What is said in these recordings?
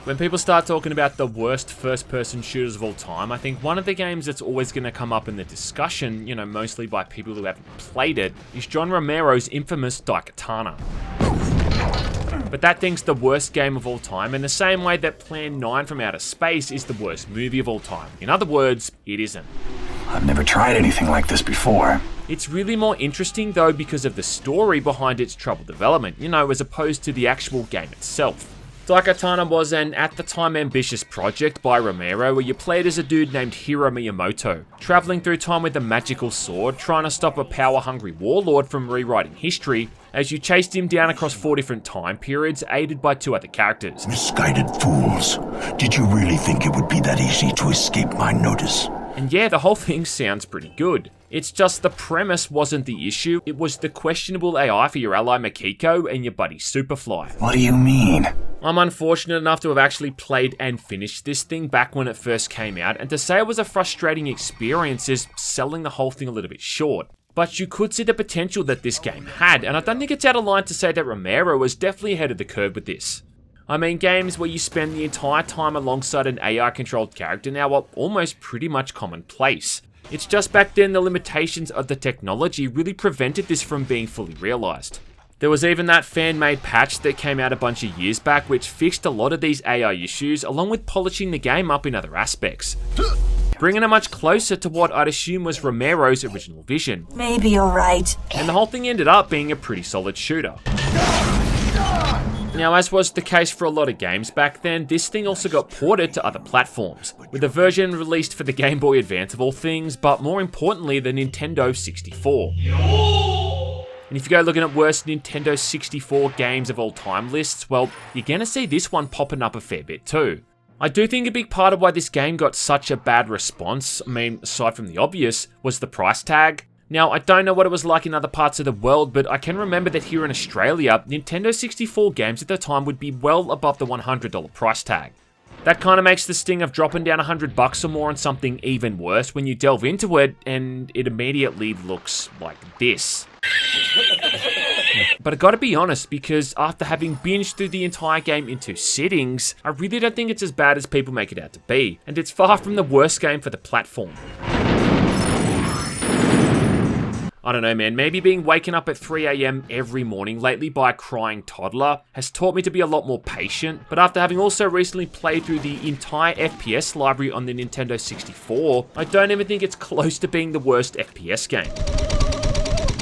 When people start talking about the worst first-person shooters of all time, I think one of the games that's always going to come up in the discussion, mostly by people who haven't played it, is John Romero's infamous Daikatana. But that thing's the worst game of all time, in the same way that Plan 9 from Outer Space is the worst movie of all time. In other words, it isn't. I've never tried anything like this before. It's really more interesting though because of the story behind its troubled development, as opposed to the actual game itself. Daikatana was an, at the time, ambitious project by Romero where you played as a dude named Hiro Miyamoto, travelling through time with a magical sword, trying to stop a power-hungry warlord from rewriting history, as you chased him down across 4 different time periods, aided by 2 other characters. Misguided fools. Did you really think it would be that easy to escape my notice? And yeah, the whole thing sounds pretty good. It's just the premise wasn't the issue, it was the questionable AI for your ally Makiko and your buddy Superfly. What do you mean? I'm unfortunate enough to have actually played and finished this thing back when it first came out, and to say it was a frustrating experience is selling the whole thing a little bit short. But you could see the potential that this game had, and I don't think it's out of line to say that Romero was definitely ahead of the curve with this. I mean, games where you spend the entire time alongside an AI-controlled character now are almost pretty much commonplace. It's just back then the limitations of the technology really prevented this from being fully realised. There was even that fan-made patch that came out a bunch of years back which fixed a lot of these AI issues along with polishing the game up in other aspects, bringing it much closer to what I'd assume was Romero's original vision. Maybe you're right. And the whole thing ended up being a pretty solid shooter. Now, as was the case for a lot of games back then, this thing also got ported to other platforms, with a version released for the Game Boy Advance of all things, but more importantly, the Nintendo 64. And if you go looking at worst Nintendo 64 games of all time lists, well, you're gonna see this one popping up a fair bit too. I do think a big part of why this game got such a bad response, aside from the obvious, was the price tag. Now, I don't know what it was like in other parts of the world, but I can remember that here in Australia, Nintendo 64 games at the time would be well above the $100 price tag. That kind of makes the sting of dropping down $100 or more on something even worse when you delve into it, and it immediately looks like this. But I gotta be honest, because after having binged through the entire game in 2 sittings, I really don't think it's as bad as people make it out to be, and it's far from the worst game for the platform. I don't know, man, maybe being waken up at 3 AM every morning lately by a crying toddler has taught me to be a lot more patient, but after having also recently played through the entire FPS library on the Nintendo 64, I don't even think it's close to being the worst FPS game.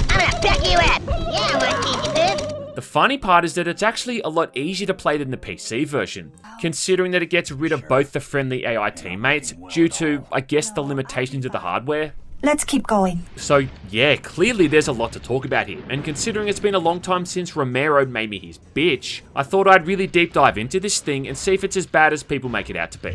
I'm gonna pick you up! Yeah, I want to teach you. The funny part is that it's actually a lot easier to play than the PC version, considering that it gets rid of both the friendly AI teammates due to, I guess, the limitations of the hardware. Let's keep going. So yeah, clearly there's a lot to talk about here, and considering it's been a long time since Romero made me his bitch, I thought I'd really deep dive into this thing and see if it's as bad as people make it out to be.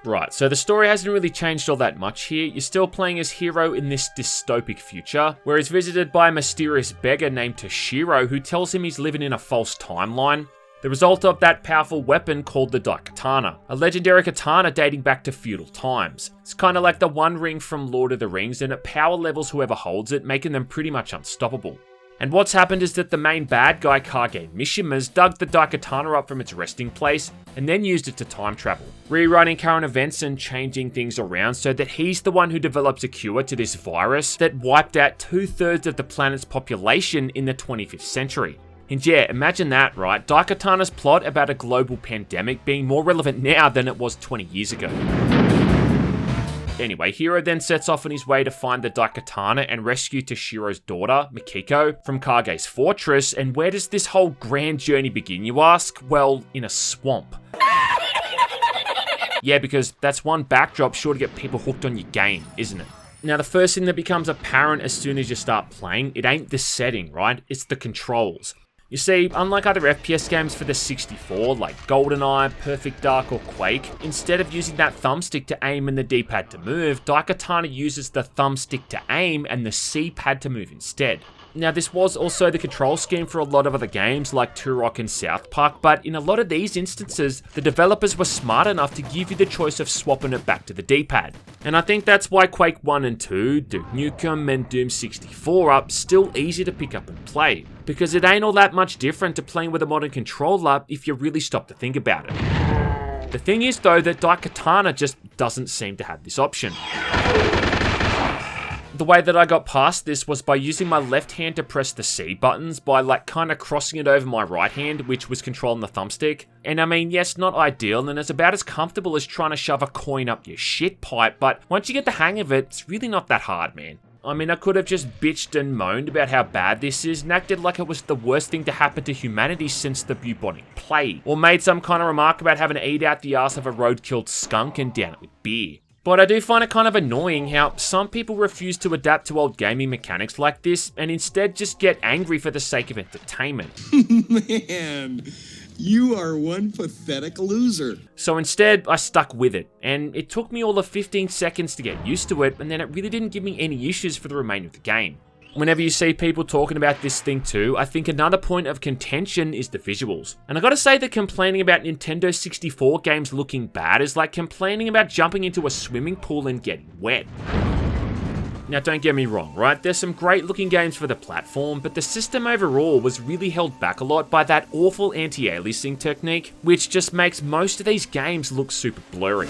Right, so the story hasn't really changed all that much here. You're still playing as Hiro in this dystopic future, where he's visited by a mysterious beggar named Toshiro who tells him he's living in a false timeline. The result of that powerful weapon called the Daikatana, a legendary katana dating back to feudal times. It's kind of like the One Ring from Lord of the Rings, and it power levels whoever holds it, making them pretty much unstoppable. And what's happened is that the main bad guy, Kage Mishima's, dug the Daikatana up from its resting place, and then used it to time travel, rewriting current events and changing things around so that he's the one who develops a cure to this virus that wiped out 2/3 of the planet's population in the 25th century. And yeah, imagine that, right? Daikatana's plot about a global pandemic being more relevant now than it was 20 years ago. Anyway, Hiro then sets off on his way to find the Daikatana and rescue Toshiro's daughter, Makiko, from Kage's fortress. And where does this whole grand journey begin, you ask? Well, in a swamp. Yeah, because that's one backdrop sure to get people hooked on your game, isn't it? Now, the first thing that becomes apparent as soon as you start playing, it ain't the setting, right? It's the controls. You see, unlike other FPS games for the 64, like GoldenEye, Perfect Dark, or Quake, instead of using that thumbstick to aim and the D-pad to move, Daikatana uses the thumbstick to aim and the C-pad to move instead. Now, this was also the control scheme for a lot of other games like Turok and South Park, but in a lot of these instances, the developers were smart enough to give you the choice of swapping it back to the D-pad. And I think that's why Quake 1 and 2, Duke Nukem, and Doom 64 are still easy to pick up and play. because it ain't all that much different to playing with a modern controller if you really stop to think about it. The thing is though that Daikatana just doesn't seem to have this option. The way that I got past this was by using my left hand to press the C buttons by like kind of crossing it over my right hand, which was controlling the thumbstick. And I mean, yes, not ideal, and it's about as comfortable as trying to shove a coin up your shit pipe, but once you get the hang of it, it's really not that hard, man. I mean, I could have just bitched and moaned about how bad this is and acted like it was the worst thing to happen to humanity since the bubonic plague, or made some kind of remark about having to eat out the ass of a road-killed skunk and down it with beer. But I do find it kind of annoying how some people refuse to adapt to old gaming mechanics like this and instead just get angry for the sake of entertainment. Man, you are one pathetic loser. So instead, I stuck with it, and it took me all of 15 seconds to get used to it, and then it really didn't give me any issues for the remainder of the game. Whenever you see people talking about this thing too, I think another point of contention is the visuals. And I gotta say that complaining about Nintendo 64 games looking bad is like complaining about jumping into a swimming pool and getting wet. Now don't get me wrong, right? There's some great looking games for the platform, but the system overall was really held back a lot by that awful anti-aliasing technique, which just makes most of these games look super blurry.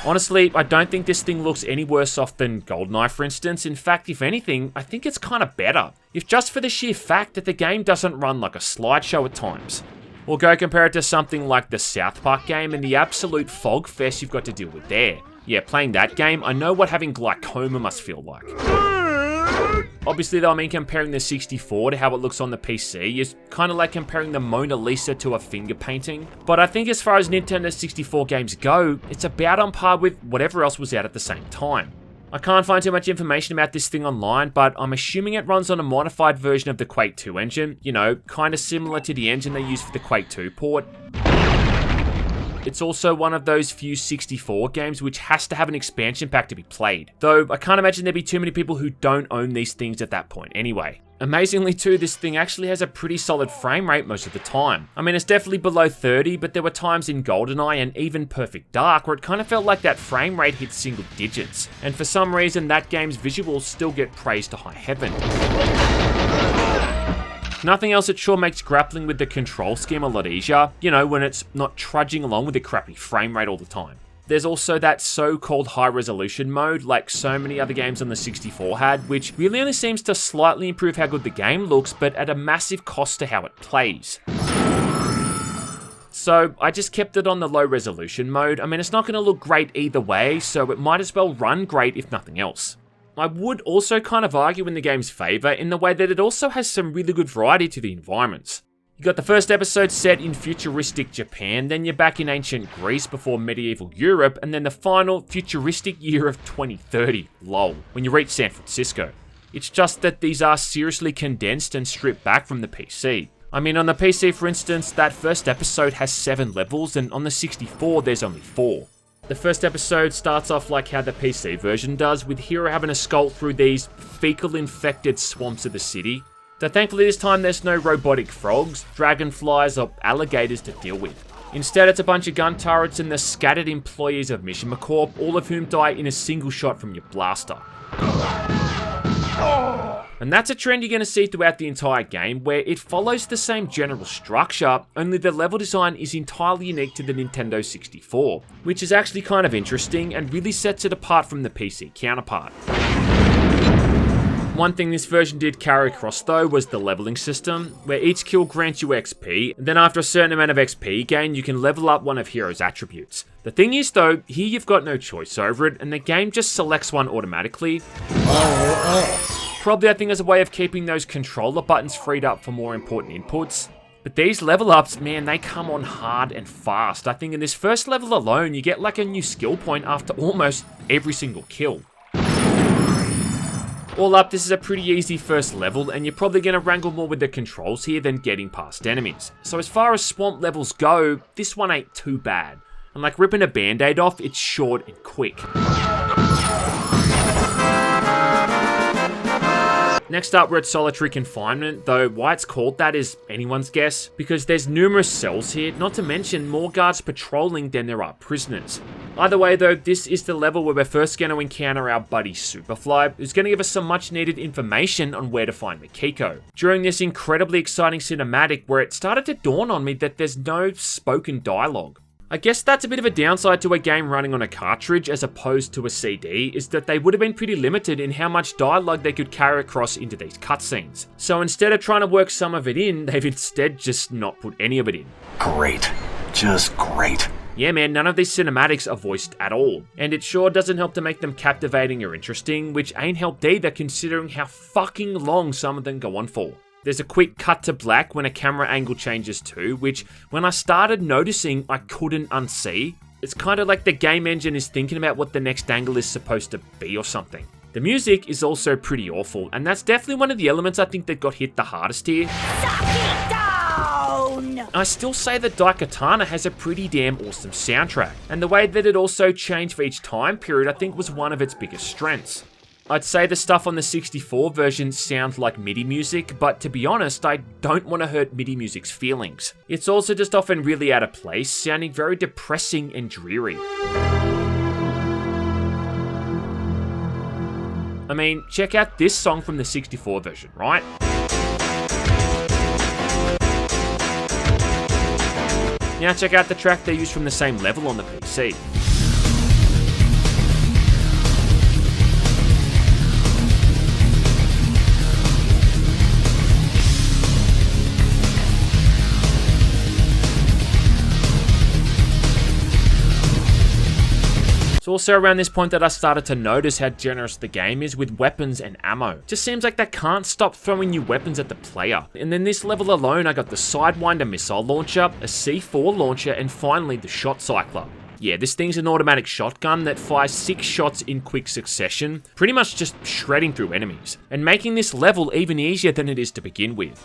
Honestly, I don't think this thing looks any worse off than GoldenEye, for instance. In fact, if anything, I think it's kind of better, if just for the sheer fact that the game doesn't run like a slideshow at times. Or go compare it to something like the South Park game and the absolute fog fest you've got to deal with there. Yeah, playing that game, I know what having glaucoma must feel like. Obviously though, I mean comparing the 64 to how it looks on the PC is kind of like comparing the Mona Lisa to a finger painting. But I think as far as Nintendo 64 games go, it's about on par with whatever else was out at the same time. I can't find too much information about this thing online, but I'm assuming it runs on a modified version of the Quake 2 engine, you know, kind of similar to the engine they used for the Quake 2 port. It's also one of those few 64 games which has to have an expansion pack to be played, though I can't imagine there'd be too many people who don't own these things at that point anyway. Amazingly too, this thing actually has a pretty solid frame rate most of the time. I mean, it's definitely below 30, but there were times in GoldenEye and even Perfect Dark where it kind of felt like that frame rate hit single digits, and for some reason that game's visuals still get praised to high heaven. Nothing else, it sure makes grappling with the control scheme a lot easier, you know, when it's not trudging along with a crappy frame rate all the time. There's also that so-called high-resolution mode, like so many other games on the 64 had, which really only seems to slightly improve how good the game looks, but at a massive cost to how it plays. So I just kept it on the low-resolution mode. I mean, it's not going to look great either way, so it might as well run great if nothing else. I would also kind of argue in the game's favour in the way that it also has some really good variety to the environments. You got the first episode set in futuristic Japan, then you're back in ancient Greece before medieval Europe, and then the final futuristic year of 2030, lol, when you reach San Francisco. It's just that these are seriously condensed and stripped back from the PC. I mean, on the PC for instance, that first episode has 7 levels, and on the 64 there's only 4. The first episode starts off like how the PC version does, with Hiro having to scout through these fecal-infected swamps of the city. So thankfully this time there's no robotic frogs, dragonflies, or alligators to deal with. Instead it's a bunch of gun turrets and the scattered employees of Mishima Corp, all of whom die in a single shot from your blaster. And that's a trend you're going to see throughout the entire game, where it follows the same general structure, only the level design is entirely unique to the Nintendo 64, which is actually kind of interesting and really sets it apart from the PC counterpart. One thing this version did carry across though was the leveling system, where each kill grants you XP, and then after a certain amount of XP gain you can level up one of Hiro's attributes. The thing is though, here you've got no choice over it, and the game just selects one automatically. Probably I think as a way of keeping those controller buttons freed up for more important inputs. But these level ups, man, they come on hard and fast. I think in this first level alone, you get like a new skill point after almost every single kill. All up, this is a pretty easy first level, and you're probably going to wrangle more with the controls here than getting past enemies. So as far as swamp levels go, this one ain't too bad. And like ripping a band-aid off, it's short and quick. Next up, we're at solitary confinement, though why it's called that is anyone's guess, because there's numerous cells here, not to mention more guards patrolling than there are prisoners. Either way though, this is the level where we're first going to encounter our buddy Superfly, who's going to give us some much needed information on where to find Mikiko. During this incredibly exciting cinematic where it started to dawn on me that there's no spoken dialogue. I guess that's a bit of a downside to a game running on a cartridge as opposed to a CD, is that they would have been pretty limited in how much dialogue they could carry across into these cutscenes. So instead of trying to work some of it in, they've instead just not put any of it in. Great. Just great. Yeah man, none of these cinematics are voiced at all, and it sure doesn't help to make them captivating or interesting, which ain't helped either considering how fucking long some of them go on for. There's a quick cut to black when a camera angle changes too, which when I started noticing I couldn't unsee. It's kind of like the game engine is thinking about what the next angle is supposed to be or something. The music is also pretty awful, and that's definitely one of the elements I think that got hit the hardest here. I still say that Daikatana has a pretty damn awesome soundtrack, and the way that it also changed for each time period I think was one of its biggest strengths. I'd say the stuff on the 64 version sounds like MIDI music, but to be honest, I don't want to hurt MIDI music's feelings. It's also just often really out of place, sounding very depressing and dreary. I mean, check out this song from the 64 version, right? Now check out the track they used from the same level on the PC. It's also around this point that I started to notice how generous the game is with weapons and ammo. Just seems like they can't stop throwing new weapons at the player. And then this level alone, I got the Sidewinder missile launcher, a C4 launcher, and finally the shot cycler. Yeah, this thing's an automatic shotgun that fires 6 shots in quick succession, pretty much just shredding through enemies, and making this level even easier than it is to begin with.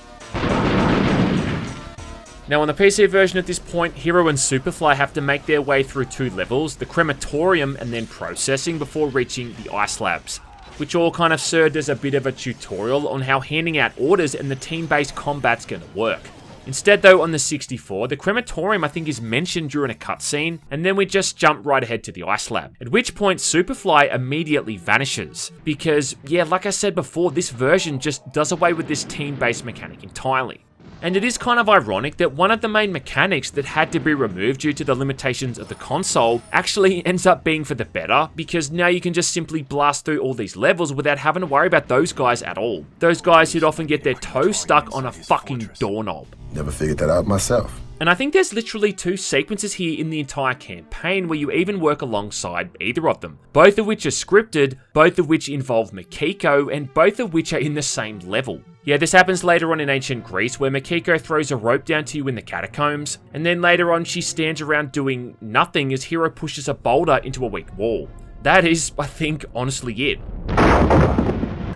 Now on the PC version at this point, Hero and Superfly have to make their way through 2 levels, the crematorium and then processing before reaching the ice labs, which all kind of served as a bit of a tutorial on how handing out orders and the team-based combat's gonna work. Instead though, on the 64, the crematorium I think is mentioned during a cutscene, and then we just jump right ahead to the ice lab, at which point Superfly immediately vanishes, because yeah, like I said before, this version just does away with this team-based mechanic entirely. And it is kind of ironic that one of the main mechanics that had to be removed due to the limitations of the console actually ends up being for the better, because now you can just simply blast through all these levels without having to worry about those guys at all. Those guys who'd often get their toes stuck on a fucking doorknob. Never figured that out myself. And I think there's literally 2 sequences here in the entire campaign where you even work alongside either of them, both of which are scripted, both of which involve Mikiko, and both of which are in the same level. Yeah, this happens later on in ancient Greece, where Mikiko throws a rope down to you in the catacombs, and then later on she stands around doing nothing as Hero pushes a boulder into a weak wall. That is, I think, honestly it.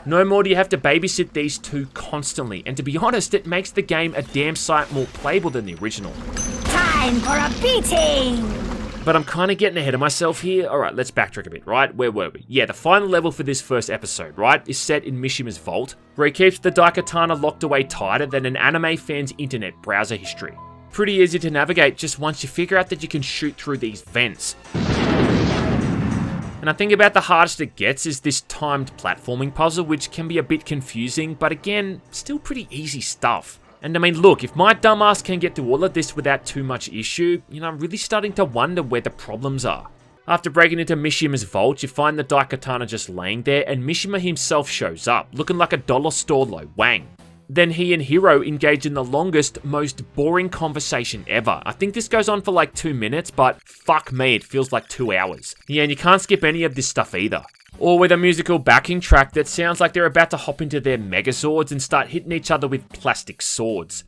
No more do you have to babysit these 2 constantly, and to be honest, it makes the game a damn sight more playable than the original. Time for a beating! But I'm kind of getting ahead of myself here. Alright, let's backtrack a bit, right? Where were we? Yeah, the final level for this first episode, right, is set in Mishima's vault, where he keeps the Daikatana locked away tighter than an anime fan's internet browser history. Pretty easy to navigate just once you figure out that you can shoot through these vents. And I think about the hardest it gets is this timed platforming puzzle, which can be a bit confusing, but again, still pretty easy stuff. And I mean, look, if my dumbass can get through all of this without too much issue, I'm really starting to wonder where the problems are. After breaking into Mishima's vault, you find the Daikatana just laying there, and Mishima himself shows up, looking like a dollar store Lo Wang. Then he and Hero engage in the longest, most boring conversation ever. I think this goes on for like 2 minutes, but fuck me, it feels like 2 hours. Yeah, and you can't skip any of this stuff either. Or with a musical backing track that sounds like they're about to hop into their Megazords and start hitting each other with plastic swords.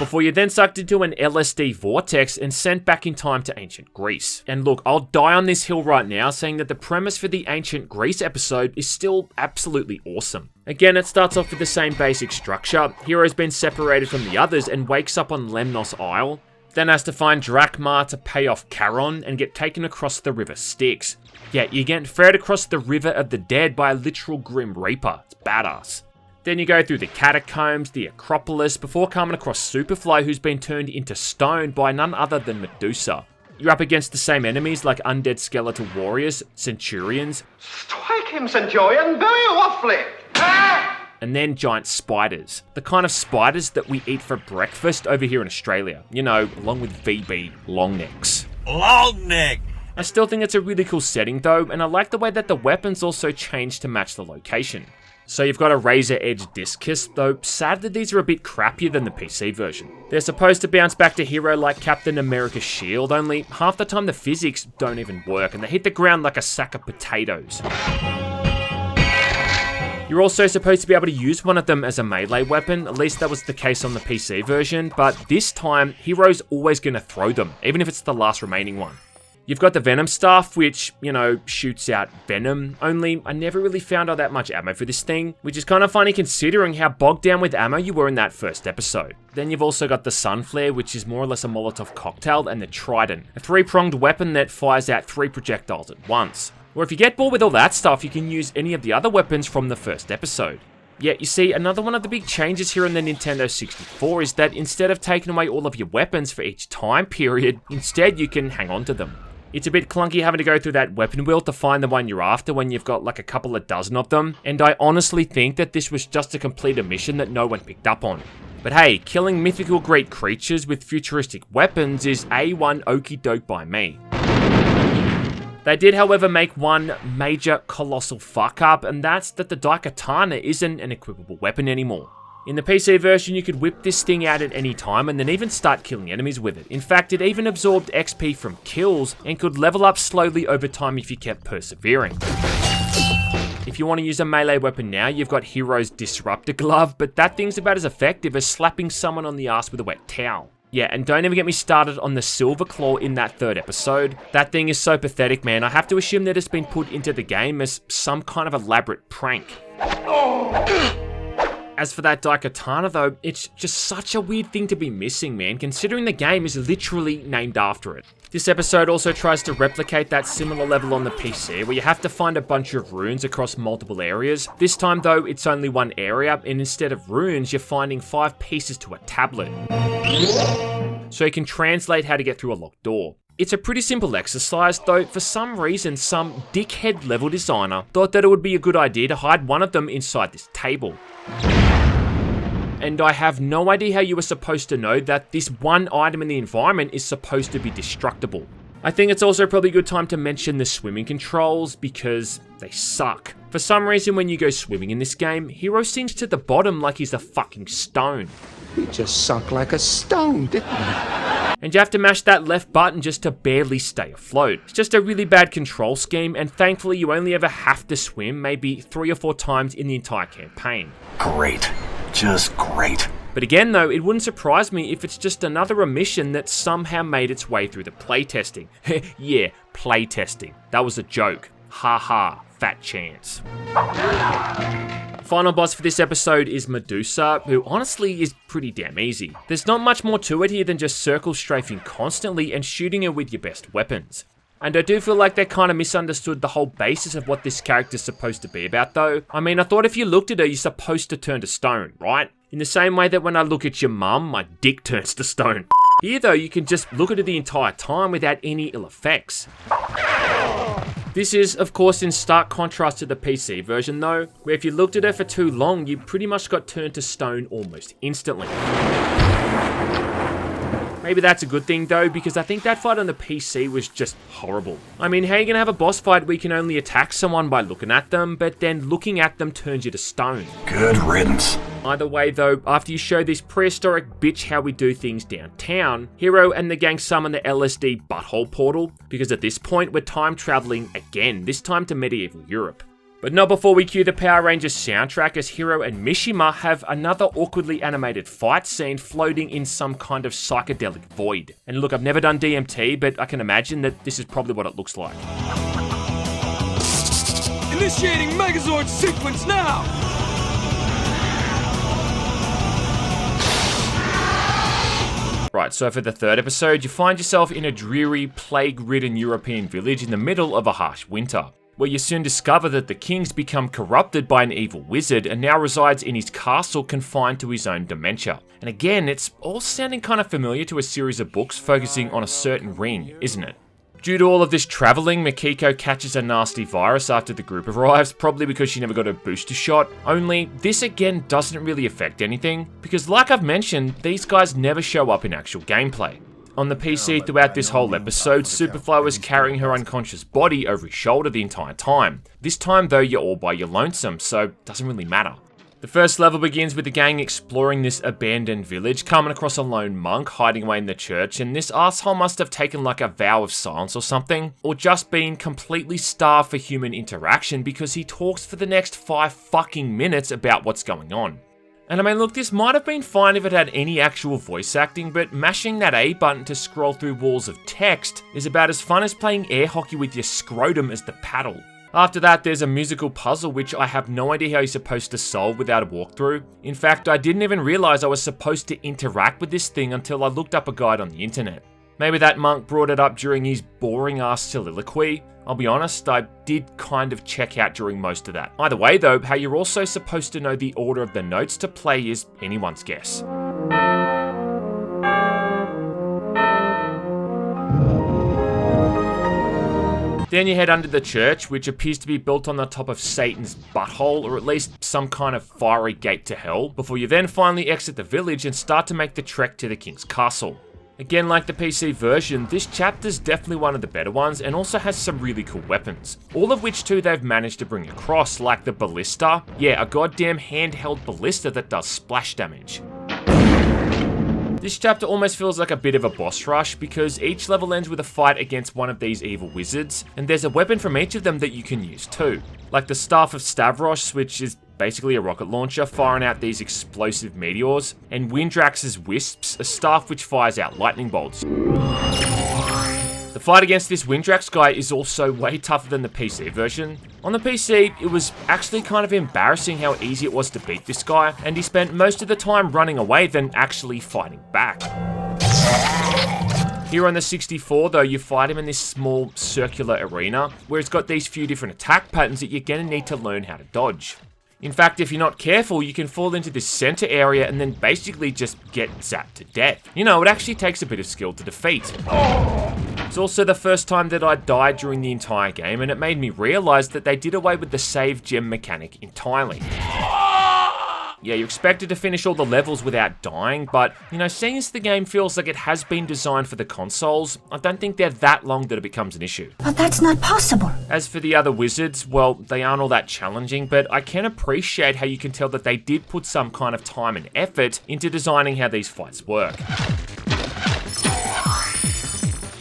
before you're then sucked into an LSD vortex and sent back in time to ancient Greece. And look, I'll die on this hill right now saying that the premise for the ancient Greece episode is still absolutely awesome. Again, it starts off with the same basic structure. Hero's been separated from the others and wakes up on Lemnos Isle, then has to find Drachma to pay off Charon and get taken across the River Styx. Yeah, you get ferried across the River of the Dead by a literal Grim Reaper. It's badass. Then you go through the catacombs, the Acropolis, before coming across Superfly, who's been turned into stone by none other than Medusa. You're up against the same enemies like undead skeletal warriors, centurions. Strike him, Centurion, very roughly. And then giant spiders. The kind of spiders that we eat for breakfast over here in Australia. You know, along with VB long necks. Long neck! I still think it's a really cool setting though, and I like the way that the weapons also change to match the location. So you've got a razor edge discus, though sadly these are a bit crappier than the PC version. They're supposed to bounce back to hero like Captain America's shield, only half the time the physics don't even work and they hit the ground like a sack of potatoes. You're also supposed to be able to use one of them as a melee weapon, at least that was the case on the PC version, but this time, Hero's always going to throw them, even if it's the last remaining one. You've got the Venom Staff, which, you know, shoots out venom, only I never really found all that much ammo for this thing, which is kind of funny considering how bogged down with ammo you were in that first episode. Then you've also got the Sun Flare, which is more or less a Molotov cocktail, and the Trident, a 3-pronged weapon that fires out 3 projectiles at once. Or if you get bored with all that stuff, you can use any of the other weapons from the first episode. Yet, you see, another one of the big changes here on the Nintendo 64 is that instead of taking away all of your weapons for each time period, instead you can hang on to them. It's a bit clunky having to go through that weapon wheel to find the one you're after when you've got like a couple of dozen of them, and I honestly think that this was just to complete a mission that no one picked up on. But hey, killing mythical great creatures with futuristic weapons is A1 okie doke by me. They did, however, make one major colossal fuck up, and that's that the Daikatana isn't an equipable weapon anymore. In the PC version, you could whip this thing out at any time and then even start killing enemies with it. In fact, it even absorbed XP from kills and could level up slowly over time if you kept persevering. If you want to use a melee weapon now, you've got Hero's Disruptor Glove, but that thing's about as effective as slapping someone on the ass with a wet towel. Yeah, and don't even get me started on the Silver Claw in that third episode. That thing is so pathetic, man. I have to assume that it's been put into the game as some kind of elaborate prank. As for that Daikatana though, it's just such a weird thing to be missing, man, considering the game is literally named after it. This episode also tries to replicate that similar level on the PC, where you have to find a bunch of runes across multiple areas. This time though, it's only one area, and instead of runes, you're finding 5 pieces to a tablet. So you can translate how to get through a locked door. It's a pretty simple exercise, though for some reason, some dickhead level designer thought that it would be a good idea to hide one of them inside this table. And I have no idea how you were supposed to know that this one item in the environment is supposed to be destructible. I think it's also probably a good time to mention the swimming controls because they suck. For some reason when you go swimming in this game, Hero sinks to the bottom like he's a fucking stone. He just sunk like a stone, didn't he? And you have to mash that left button just to barely stay afloat. It's just a really bad control scheme, and thankfully you only ever have to swim maybe 3 or 4 times in the entire campaign. Great. Just great. But again though, it wouldn't surprise me if it's just another omission that somehow made its way through the playtesting. Yeah, playtesting. That was a joke. Ha ha, fat chance. Final boss for this episode is Medusa, who honestly is pretty damn easy. There's not much more to it here than just circle strafing constantly and shooting her with your best weapons. And I do feel like they kind of misunderstood the whole basis of what this character's supposed to be about though. I mean, I thought if you looked at her, you're supposed to turn to stone, right? In the same way that when I look at your mum, my dick turns to stone. Here though, you can just look at her the entire time without any ill effects. This is, of course, in stark contrast to the PC version though, where if you looked at her for too long, you pretty much got turned to stone almost instantly. Maybe that's a good thing though, because I think that fight on the PC was just horrible. I mean, how are you gonna have a boss fight where you can only attack someone by looking at them, but then looking at them turns you to stone? Good riddance. Either way though, after you show this prehistoric bitch how we do things downtown, Hero and the gang summon the LSD butthole portal, because at this point we're time traveling again, this time to medieval Europe. But not before we cue the Power Rangers soundtrack, as Hiro and Mishima have another awkwardly animated fight scene floating in some kind of psychedelic void. And look, I've never done DMT, but I can imagine that this is probably what it looks like. Initiating Megazord sequence now! Right, so for the third episode, you find yourself in a dreary, plague-ridden European village in the middle of a harsh winter, where you soon discover that the king's become corrupted by an evil wizard and now resides in his castle confined to his own dementia. And again, it's all sounding kind of familiar to a series of books focusing on a certain ring, isn't it? Due to all of this travelling, Mikiko catches a nasty virus after the group arrives, probably because she never got a booster shot, only this again doesn't really affect anything, because like I've mentioned, these guys never show up in actual gameplay. On the PC throughout this whole episode, Superfly was carrying her unconscious body over his shoulder the entire time. This time though, you're all by your lonesome, so it doesn't really matter. The first level begins with the gang exploring this abandoned village, coming across a lone monk hiding away in the church, and this asshole must have taken like a vow of silence or something, or just been completely starved for human interaction because he talks for the next 5 fucking minutes about what's going on. And I mean, look, this might have been fine if it had any actual voice acting, but mashing that A button to scroll through walls of text is about as fun as playing air hockey with your scrotum as the paddle. After that, there's a musical puzzle which I have no idea how you're supposed to solve without a walkthrough. In fact, I didn't even realize I was supposed to interact with this thing until I looked up a guide on the internet. Maybe that monk brought it up during his boring ass soliloquy. I'll be honest, I did kind of check out during most of that. Either way though, how you're also supposed to know the order of the notes to play is anyone's guess. Then you head under the church, which appears to be built on the top of Satan's butthole, or at least some kind of fiery gate to hell, before you then finally exit the village and start to make the trek to the king's castle. Again, like the PC version, this chapter's definitely one of the better ones and also has some really cool weapons. All of which too they've managed to bring across, like the ballista. Yeah, a goddamn handheld ballista that does splash damage. This chapter almost feels like a bit of a boss rush because each level ends with a fight against one of these evil wizards, and there's a weapon from each of them that you can use too. Like the Staff of Stavros, which is basically a rocket launcher firing out these explosive meteors, and Windrax's Wisps, a staff which fires out lightning bolts. The fight against this Windrax guy is also way tougher than the PC version. On the PC, it was actually kind of embarrassing how easy it was to beat this guy, and he spent most of the time running away than actually fighting back. Here on the 64 though, you fight him in this small circular arena, where it's got these few different attack patterns that you're gonna need to learn how to dodge. In fact, if you're not careful, you can fall into this center area and then basically just get zapped to death. You know, it actually takes a bit of skill to defeat. It's also the first time that I died during the entire game, and it made me realize that they did away with the save gem mechanic entirely. Yeah, you're expected to finish all the levels without dying, but, you know, seeing as the game feels like it has been designed for the consoles, I don't think they're that long that it becomes an issue. But that's not possible. As for the other wizards, well, they aren't all that challenging, but I can appreciate how you can tell that they did put some kind of time and effort into designing how these fights work.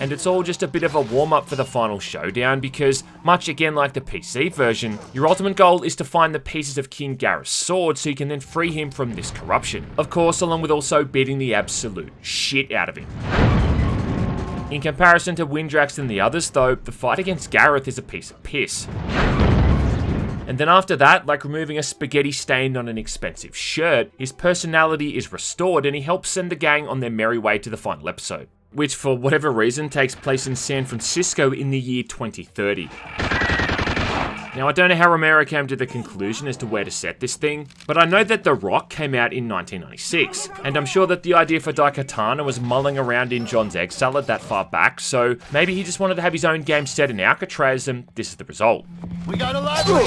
And it's all just a bit of a warm-up for the final showdown because, much again like the PC version, your ultimate goal is to find the pieces of King Gareth's sword so you can then free him from this corruption. Of course, along with also beating the absolute shit out of him. In comparison to Windrax and the others though, the fight against Gareth is a piece of piss. And then after that, like removing a spaghetti stain on an expensive shirt, his personality is restored and he helps send the gang on their merry way to the final episode, which for whatever reason takes place in San Francisco in the year 2030. Now, I don't know how Romero came to the conclusion as to where to set this thing, but I know that The Rock came out in 1996, and I'm sure that the idea for Daikatana was mulling around in John's egg salad that far back, so maybe he just wanted to have his own game set in Alcatraz, and this is the result. We got a library.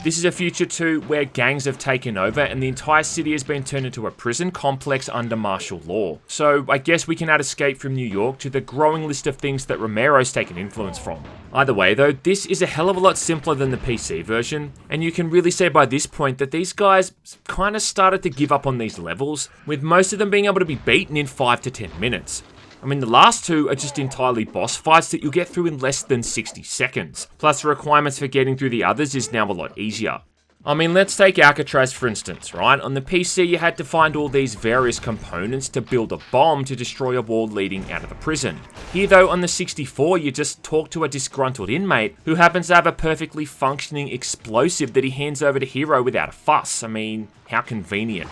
This is a future too where gangs have taken over and the entire city has been turned into a prison complex under martial law. So I guess we can add escape from New York to the growing list of things that Romero's taken influence from. Either way though, this is a hell of a lot simpler than the PC version, and you can really say by this point that these guys kind of started to give up on these levels, with most of them being able to be beaten in 5 to 10 minutes. I mean, the last two are just entirely boss fights that you'll get through in less than 60 seconds. Plus, the requirements for getting through the others is now a lot easier. I mean, let's take Alcatraz for instance, right? On the PC, you had to find all these various components to build a bomb to destroy a wall leading out of the prison. Here though, on the 64, you just talk to a disgruntled inmate who happens to have a perfectly functioning explosive that he hands over to Hero without a fuss. I mean, how convenient.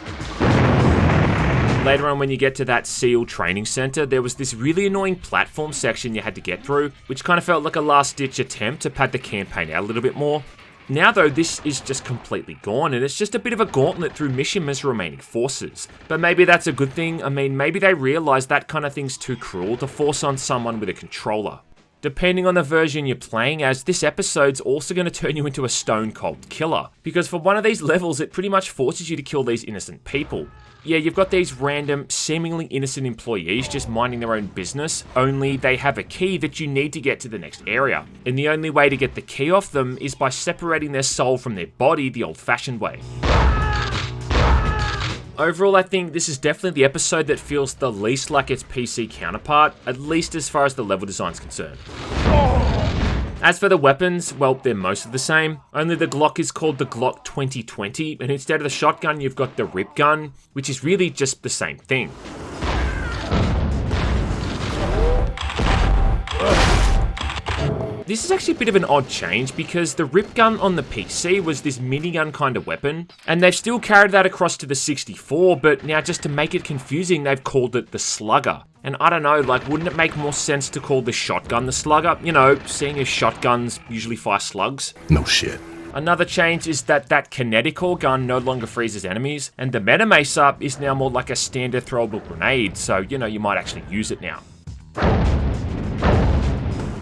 Later on, when you get to that SEAL training center, there was this really annoying platform section you had to get through, which kind of felt like a last-ditch attempt to pad the campaign out a little bit more. Now though, this is just completely gone, and it's just a bit of a gauntlet through Mishima's remaining forces. But maybe that's a good thing. I mean, maybe they realise that kind of thing's too cruel to force on someone with a controller. Depending on the version you're playing as, this episode's also going to turn you into a stone cold killer, because for one of these levels it pretty much forces you to kill these innocent people. Yeah, you've got these random, seemingly innocent employees just minding their own business, only they have a key that you need to get to the next area. And the only way to get the key off them is by separating their soul from their body the old-fashioned way. Overall, I think this is definitely the episode that feels the least like its PC counterpart, at least as far as the level design's concerned. As for the weapons, well, they're mostly the same, only the Glock is called the Glock 2020, and instead of the shotgun, you've got the rip gun, which is really just the same thing. This is actually a bit of an odd change because the rip gun on the PC was this minigun kind of weapon, and they've still carried that across to the 64, but now just to make it confusing, they've called it the Slugger. And I don't know, like, wouldn't it make more sense to call the shotgun the Slugger? You know, seeing as shotguns usually fire slugs. No shit. Another change is that Kinetical gun no longer freezes enemies, and the Metamacer is now more like a standard throwable grenade, so, you know, you might actually use it now.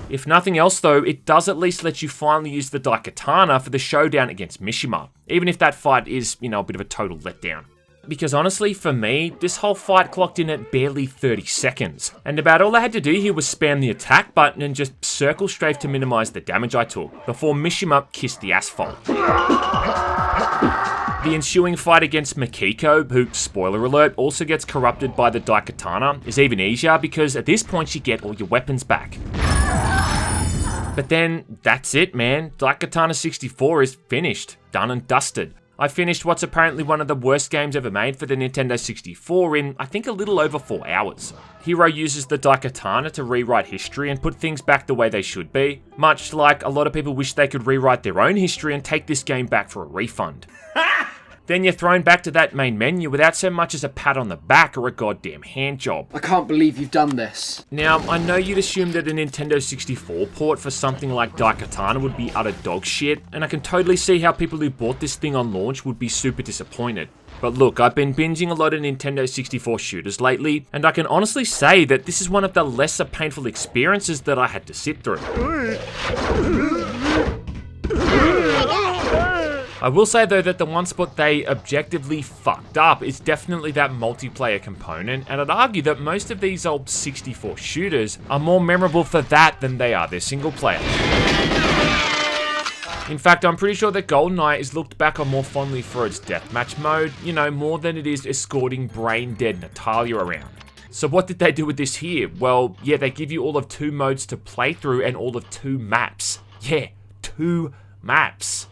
If nothing else though, it does at least let you finally use the Daikatana for the showdown against Mishima, even if that fight is, you know, a bit of a total letdown. Because honestly, for me, this whole fight clocked in at barely 30 seconds, and about all I had to do here was spam the attack button and just circle strafe to minimize the damage I took, before Mishima kissed the asphalt. The ensuing fight against Makiko, who, spoiler alert, also gets corrupted by the Daikatana, is even easier because at this point you get all your weapons back. But then, that's it man, Daikatana 64 is finished, done and dusted. I finished what's apparently one of the worst games ever made for the Nintendo 64 in, I think, a little over 4 hours. Hero uses the Daikatana to rewrite history and put things back the way they should be, much like a lot of people wish they could rewrite their own history and take this game back for a refund. Then you're thrown back to that main menu without so much as a pat on the back or a goddamn hand job. I can't believe you've done this. Now, I know you'd assume that a Nintendo 64 port for something like Daikatana would be utter dog shit, and I can totally see how people who bought this thing on launch would be super disappointed. But look, I've been binging a lot of Nintendo 64 shooters lately, and I can honestly say that this is one of the lesser painful experiences that I had to sit through. I will say though that the one spot they objectively fucked up is definitely that multiplayer component, and I'd argue that most of these old 64 shooters are more memorable for that than they are their single player. In fact, I'm pretty sure that GoldenEye is looked back on more fondly for its deathmatch mode, you know, more than it is escorting brain-dead Natalia around. So what did they do with this here? Well, yeah, they give you all of 2 modes to play through and all of 2 maps. Yeah, 2 maps.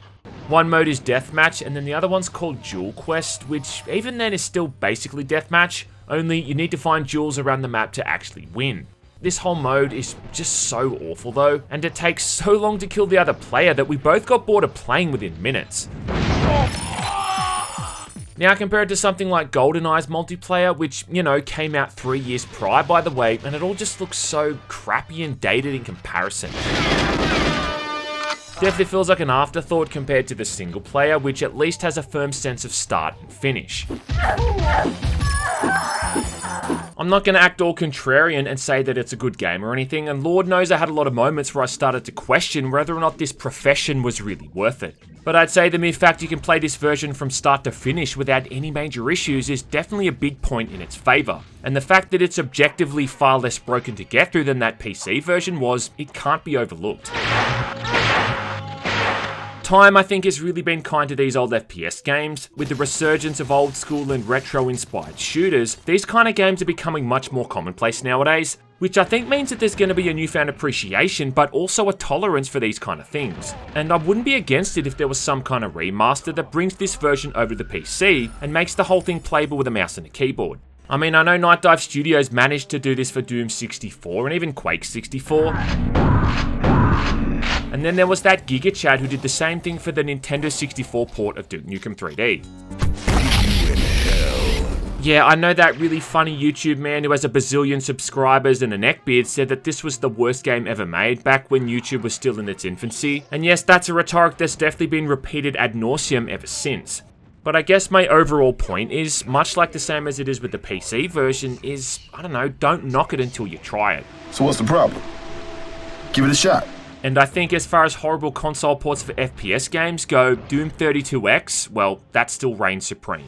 One mode is Deathmatch, and then the other one's called Jewel Quest, which even then is still basically Deathmatch, only you need to find jewels around the map to actually win. This whole mode is just so awful though, and it takes so long to kill the other player that we both got bored of playing within minutes. Now compare it to something like GoldenEye's multiplayer, which, you know, came out 3 years prior by the way, and it all just looks so crappy and dated in comparison. Definitely feels like an afterthought compared to the single player, which at least has a firm sense of start and finish. I'm not going to act all contrarian and say that it's a good game or anything, and Lord knows I had a lot of moments where I started to question whether or not this profession was really worth it. But I'd say the mere fact you can play this version from start to finish without any major issues is definitely a big point in its favour. And the fact that it's objectively far less broken to get through than that PC version was, it can't be overlooked. Time, I think, has really been kind to these old FPS games. With the resurgence of old school and retro-inspired shooters, these kind of games are becoming much more commonplace nowadays, which I think means that there's going to be a newfound appreciation, but also a tolerance for these kind of things. And I wouldn't be against it if there was some kind of remaster that brings this version over to the PC and makes the whole thing playable with a mouse and a keyboard. I mean, I know Night Dive Studios managed to do this for Doom 64 and even Quake 64. And then there was that Giga Chad who did the same thing for the Nintendo 64 port of Duke Nukem 3D. Yeah, I know that really funny YouTube man who has a bazillion subscribers and a neckbeard said that this was the worst game ever made back when YouTube was still in its infancy. And yes, that's a rhetoric that's definitely been repeated ad nauseum ever since. But I guess my overall point is, much like the same as it is with the PC version, is, I don't know, don't knock it until you try it. So what's the problem? Give it a shot. And I think as far as horrible console ports for FPS games go, Doom 32X, well, that still reigns supreme.